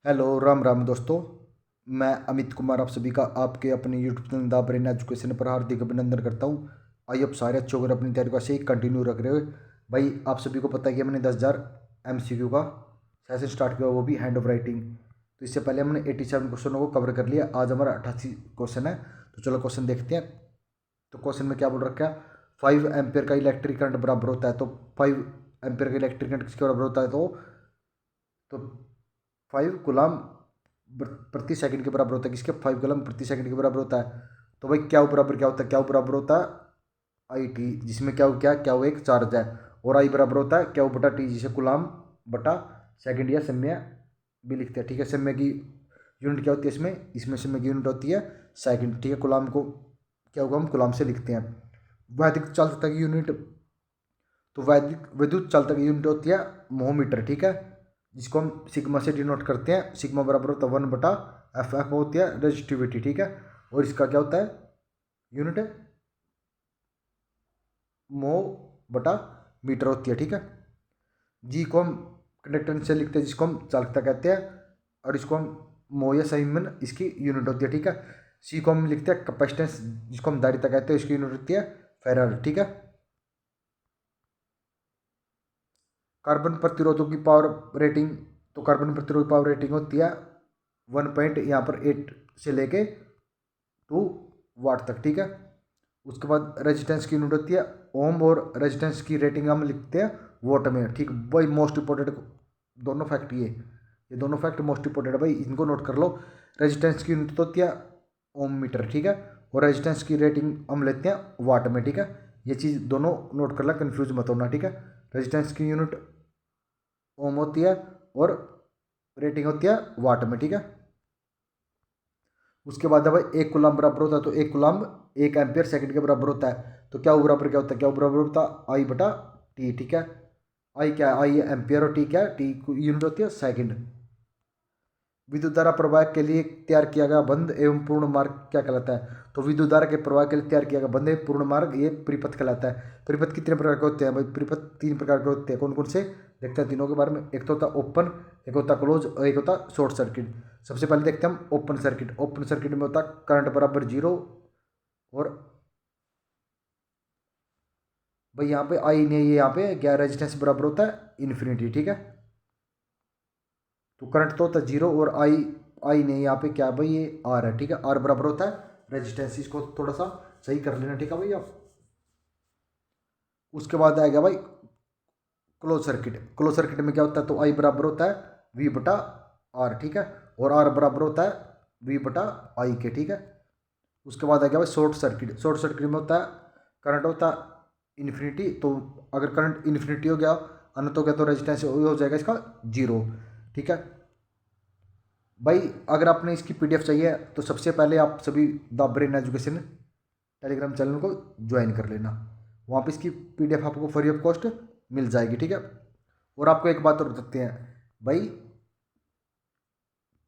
Hello Ram Ram दोस्तों। मैं अमित कुमार आप सभी का आपके अपने YouTube channel the brain education पर हार्दिक अभिनंदन करता हूं। आइए आप सारे अच्छे होकर अपनी तैयारी को ऐसे ही कंटिन्यू रख रहे हो। भाई आप सभी को पता है कि मैंने 10,000 MCQ का सेशन स्टार्ट किया, वो भी हैंड ऑफ राइटिंग। तो इससे पहले हमने 87 क्वेश्चनों को कवर कर लिया। आज हमारा 88 क्वेश्चन है। तो चलो क्वेश्चन देखते हैं। तो क्वेश्चन में क्या बोल रखा है, 5 एम्पियर का इलेक्ट्रिक करंट बराबर होता है। तो 5 एम्पियर का इलेक्ट्रिक करंट किसके बराबर होता है? तो 5 कूलम प्रति सेकंड के बराबर होता है। किसके? 5 कूलम प्रति सेकंड के बराबर होता है। तो भाई क्या बराबर क्या होता है? क्या बराबर होता है? आई टी, जिसमें क्या वो एक चार्ज है। और आई बराबर होता है क्या बटा टी, जिसे कूलम बटा सेकंड या समय भी लिखते हैं। ठीक है, समय की यूनिट क्या होती है इसमें? इसमें समय की यूनिट होती है सेकंड। ठीक है, कूलम को क्या होगा, हम कूलम से लिखते हैं। वैदिक चालकता की यूनिट, तो वैदिक विद्युत चालकता की यूनिट होती है मोहमीटर। ठीक है, जिसको हम सिग्मा से डिनोट करते हैं। सिग्मा बराबर होता है 1/F। एफ होती है रेजिस्टिविटी। ठीक है, और इसका क्या होता है यूनिट? मो बटा मीटर होती है। ठीक है, जी को हम कंडक्टेंस से लिखते हैं, जिसको हम चालकता कहते हैं। और इसको हम मो या संयमन इसकी यूनिट होती है। ठीक है, सी को हम लिखते हैं कैपेसिटेंस, जिसको हम धारिता कहते हैं, इसकी यूनिट होती है फेराड। ठीक है, कार्बन प्रतिरोधों की पावर रेटिंग, तो कार्बन प्रतिरोध की पावर रेटिंग होती है 1.8 से लेके 2 वाट तक। ठीक है, उसके बाद रेजिस्टेंस की यूनिट होती है ओम, और रेजिस्टेंस की रेटिंग हम लिखते हैं वोट में। ठीक, भाई मोस्ट इंपॉर्टेंट दोनों फैक्ट, ये दोनों फैक्ट मोस्ट इंपॉर्टेंट है भाई, इनको नोट कर लो। रेजिस्टेंस की यूनिट होती है ओम मीटर। ठीक है, और रेजिस्टेंस की रेटिंग हम लेते हैं वाट में। ठीक है, ये चीज़ दोनों नोट कर ला, कन्फ्यूज मत होना। ठीक है, रेजिस्टेंस की यूनिट ओम होती है और रेटिंग होती है वाट में। ठीक है, उसके बाद है भाई 1 कूलम बराबर होता है, तो 1 कूलम 1 एम्पियर सेकंड के बराबर होता है। तो क्या बराबर क्या होता है? क्या बराबर होता है आई बटा टी। ठीक है, आई क्या है? आई एम्पियर, और टी क्या है? टी यूनिट होती है सेकंड। विद्युत धारा प्रवाह के लिए तैयार किया गया बंद एवं पूर्ण मार्ग क्या कहलाता है? तो विद्युत धारा के प्रवाह के लिए तैयार किया गया बंद एवं पूर्ण मार्ग, ये परिपथ कहलाता है। परिपथ कितने प्रकार के होते हैं भाई? परिपथ 3 प्रकार के होते हैं। कौन कौन से? देखते हैं तीनों के बारे में। एक तो होता है ओपन, एक होता है क्लोज, और एक होता है शॉर्ट सर्किट। सबसे पहले देखते हैं हम ओपन सर्किट। ओपन सर्किट में होता है करंट बराबर 0, और भाई यहाँ पे आई नहीं, ये यहाँ पे क्या रेजिस्टेंस बराबर होता है इन्फिनिटी। ठीक है, तो करंट तो होता है 0, और आई आई नहीं, यहाँ पे क्या है भाई? ये आर है। ठीक है, आर बराबर होता है रेजिस्टेंस। इसको थोड़ा सा सही कर लेना। ठीक है भाई आप। उसके बाद आएगा भाई क्लोज सर्किट। क्लोज सर्किट में क्या होता है? तो आई बराबर होता है वी बटा आर। ठीक है, और आर बराबर होता है वी बटा आई के। ठीक है, उसके बाद आ गया भाई शॉर्ट सर्किट। शॉर्ट सर्किट में होता है करंट होता है इन्फिनिटी। तो अगर करंट इन्फिनिटी हो गया, अनंत हो गया, तो रेजिस्टेंस हो जाएगा इसका 0। ठीक है भाई, अगर आपने इसकी PDF चाहिए तो सबसे पहले आप सभी the brain education Telegram channel को ज्वाइन कर लेना। वहाँ पे इसकी PDF आपको फ्री ऑफ कॉस्ट मिल जाएगी। ठीक है, और आपको एक बात और बताते हैं भाई,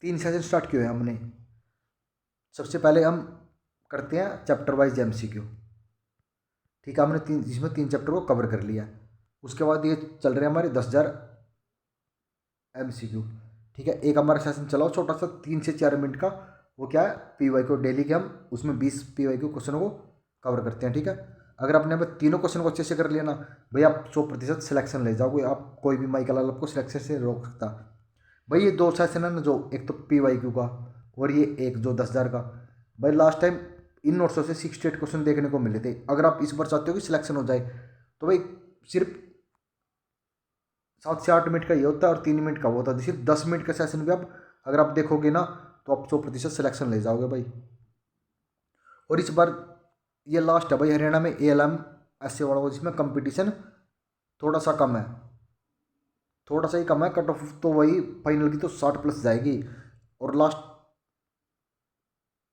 3 सेशन स्टार्ट किए हैं हमने। सबसे पहले हम करते हैं चैप्टर वाइज MCQ। ठीक है, हमने जिसमें 3 चैप्टर को कवर कर लिया। उसके बाद ये चल रहे हैं हमारे 10,000 MCQ। ठीक है, एक हमारा सेशन चलाओ छोटा सा 3 से 4 मिनट का। वो क्या है? PYQ डेली के, हम उसमें 20 PYQ क्वेश्चनों को कवर करते हैं। ठीक है, अगर आपने अब तीनों क्वेश्चन को अच्छे से कर लिया ना भाई, आप 100% सिलेक्शन ले जाओगे। आप कोई भी माइकल लाल आपको सिलेक्शन से रोक सकता भाई। ये 2 सेशन है ना, जो एक तो PYQ का, और ये एक जो 10,000 का। भाई लास्ट टाइम इन नोट्सों से 68 क्वेश्चन देखने को मिले थे। अगर आप इस बार चाहते हो कि सिलेक्शन हो जाए, तो भाई सिर्फ 7 से 8 मिनट का ये होता है, और 3 मिनट का वो होता है। सिर्फ 10 मिनट का सेशन भी आप अगर आप देखोगे ना, तो आप 100% सिलेक्शन ले जाओगे भाई। और इस बार ये लास्ट है भाई हरियाणा में ALM ऐसे वालों को, जिसमें कंपटीशन थोड़ा सा कम है। थोड़ा सा ही कम है, कट ऑफ तो वही फाइनल की तो 60+ जाएगी। और लास्ट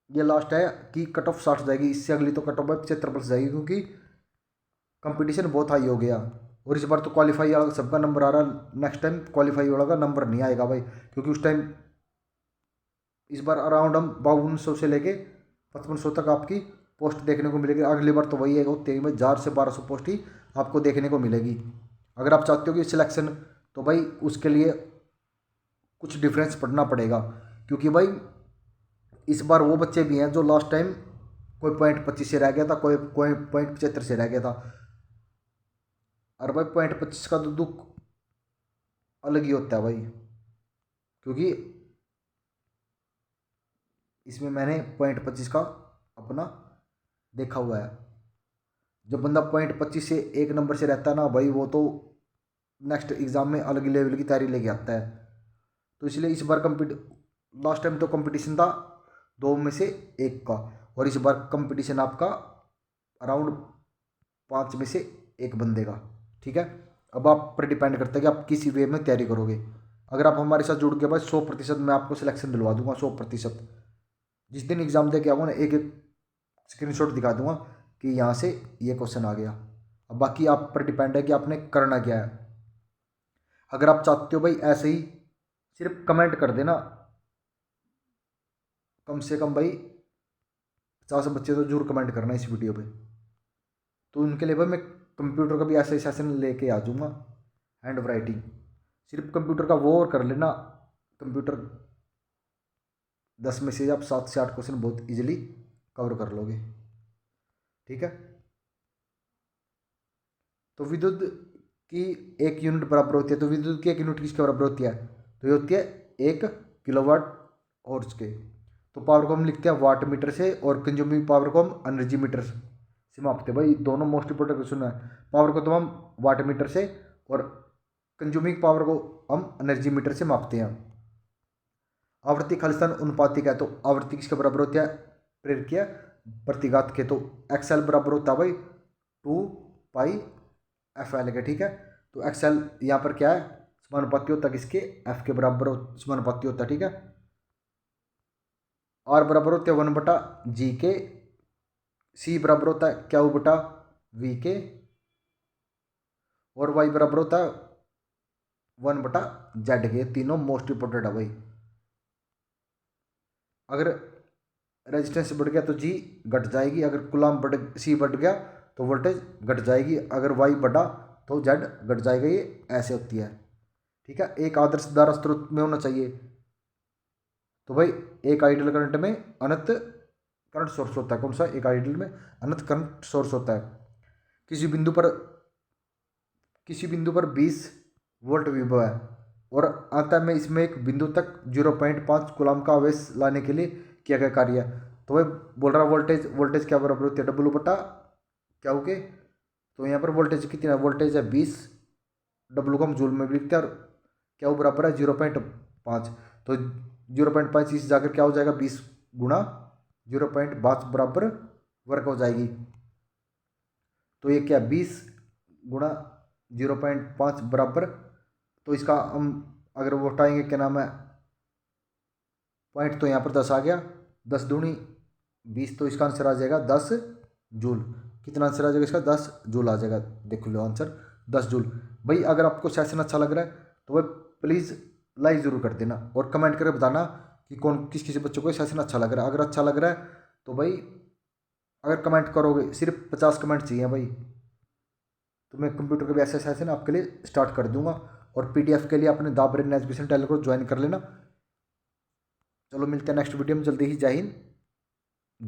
ये लास्ट है कि कट ऑफ 60 जाएगी। इससे अगली तो कट ऑफ 75+ जाएगी, क्योंकि कंपटीशन बहुत हाई हो गया। और इस बार तो क्वालिफाई वाला सबका नंबर आ रहा है। नेक्स्ट टाइम क्वालिफाई वाला का नंबर नहीं आएगा भाई, क्योंकि उस टाइम इस बार अराउंड हम 5200 से लेके 5500 तक आपकी पोस्ट देखने को मिलेगी। अगली बार तो वही है, होते ही 1000 से 1200 पोस्ट ही आपको देखने को मिलेगी। अगर आप चाहते हो कि सिलेक्शन, तो भाई उसके लिए कुछ डिफरेंस पढ़ना पड़ेगा, क्योंकि भाई इस बार वो बच्चे भी हैं जो लास्ट टाइम कोई .25 से रह गया था, कोई .75 से रह गया था। और भाई .25 का तो दुख अलग ही होता है भाई, क्योंकि इसमें मैंने .25 का अपना देखा हुआ है। जब बंदा .25 से 1 नंबर से रहता है ना भाई, वो तो नेक्स्ट एग्ज़ाम में अलग लेवल की तैयारी लेके आता है। तो इसलिए इस बार लास्ट टाइम तो कंपटीशन था 2 में से 1 का, और इस बार कंपटीशन आपका अराउंड 5 में से 1 बंदे का। ठीक है, अब आप पर डिपेंड करता है कि आप किस वे में तैयारी करोगे। अगर आप हमारे साथ जुड़ के भाई 100% मैं आपको सिलेक्शन दिलवा दूंगा, 100%। जिस दिन एग्ज़ाम दे के आऊँगा ना, एक एक स्क्रीनशॉट दिखा दूंगा कि यहाँ से ये क्वेश्चन आ गया। अब बाकी आप पर डिपेंड है कि आपने करना क्या है। अगर आप चाहते हो भाई ऐसे ही सिर्फ कमेंट कर देना, कम से कम भाई 50 बच्चे तो जरूर कमेंट करना इस वीडियो पे। तो उनके लिए भाई मैं कंप्यूटर का भी ऐसे सेशन लेके आ जाऊँगा, हैंड राइटिंग। सिर्फ कंप्यूटर का वो और कर लेना, कंप्यूटर 10 में से आप 7 से 8 क्वेश्चन बहुत इजीली कवर कर लोगे। ठीक है, तो विद्युत की 1 यूनिट बराबर होती है, तो विद्युत की 1 यूनिट किसके बराबर होती है? तो ये होती है 1 किलोवाट आवर्स के। तो पावर को हम लिखते हैं वाट मीटर से, और कंज्यूमिंग पावर को हम एनर्जी मीटर से मापते हैं। भाई दोनों मोस्ट इंपोर्टेंट क्वेश्चन है। पावर को तो हम वाट मीटर से, और कंज्यूमिंग पावर को हम एनर्जी मीटर से मापते हैं। आवृत्ति खालिस्तान अनुपातिक है, तो आवृत्ति किसके बराबर होती है? प्रेरकीय प्रतिघात के। तो XL बराबर होता है भाई 2πfl के। ठीक है, तो XL यहाँ पर क्या है? समानुपाती होता है किसके? F के बराबर समानुपाती होता है। ठीक है, R बराबर होते हैं 1/G के, C बराबर होता है Q/V के, और Y बराबर होता है 1/Z के। तीनों मोस्ट इंपोर्टेंट है भाई। अगर रेजिस्टेंस बढ़ गया तो G घट जाएगी, अगर कूलम्ब C बढ़ गया तो वोल्टेज घट जाएगी, अगर Y बढ़ा तो Z घट जाएगा। ये ऐसे होती है। ठीक है, एक आदर्श धारा स्रोत में होना चाहिए। तो भाई एक आइडियल करंट में अनंत करंट सोर्स होता है। कौन सा? एक आइडियल में अनंत करंट सोर्स होता है। किसी बिंदु पर 20 वोल्ट विभव है, और अंत में इसमें एक बिंदु तक 0.5 कूलम्ब का आवेश लाने के लिए किया गया कार्य है। तो भाई बोल रहा वोल्टेज क्या बराबर होती है? W/Q के। तो यहाँ पर वोल्टेज कितना है? वोल्टेज है 20, W को हम जूल में भी लिखते हैं, और Q बराबर है 0.5। तो 0.5 इस जाकर क्या हो जाएगा? 20 गुणा 0.5 बराबर वर्ग हो जाएगी। तो ये क्या? 20 गुणा 0.5 बराबर, तो इसका हम अगर वो हटाएंगे क्या नाम है पॉइंट, तो यहाँ पर 10 आ गया। 10 दूनी 20, तो इसका आंसर आ जाएगा 10 जूल। कितना आंसर आ जाएगा इसका? 10 जूल आ जाएगा। देख लो आंसर 10 जूल। भाई अगर आपको सेशन अच्छा लग रहा है तो भाई प्लीज़ लाइक ज़रूर कर देना, और कमेंट करके बताना कि किस किसी बच्चों को सेशन अच्छा लग रहा है। अगर अच्छा लग रहा है तो भाई अगर कमेंट करोगे, सिर्फ 50 कमेंट चाहिए भाई, तो मैं कंप्यूटर का भी ऐसा सेशन आपके लिए स्टार्ट कर दूंगा। और PDF के लिए अपने द ब्रेन एजुकेशन चैनल को ज्वाइन कर लेना। चलो मिलते हैं नेक्स्ट वीडियो में जल्दी ही। जय हिंद।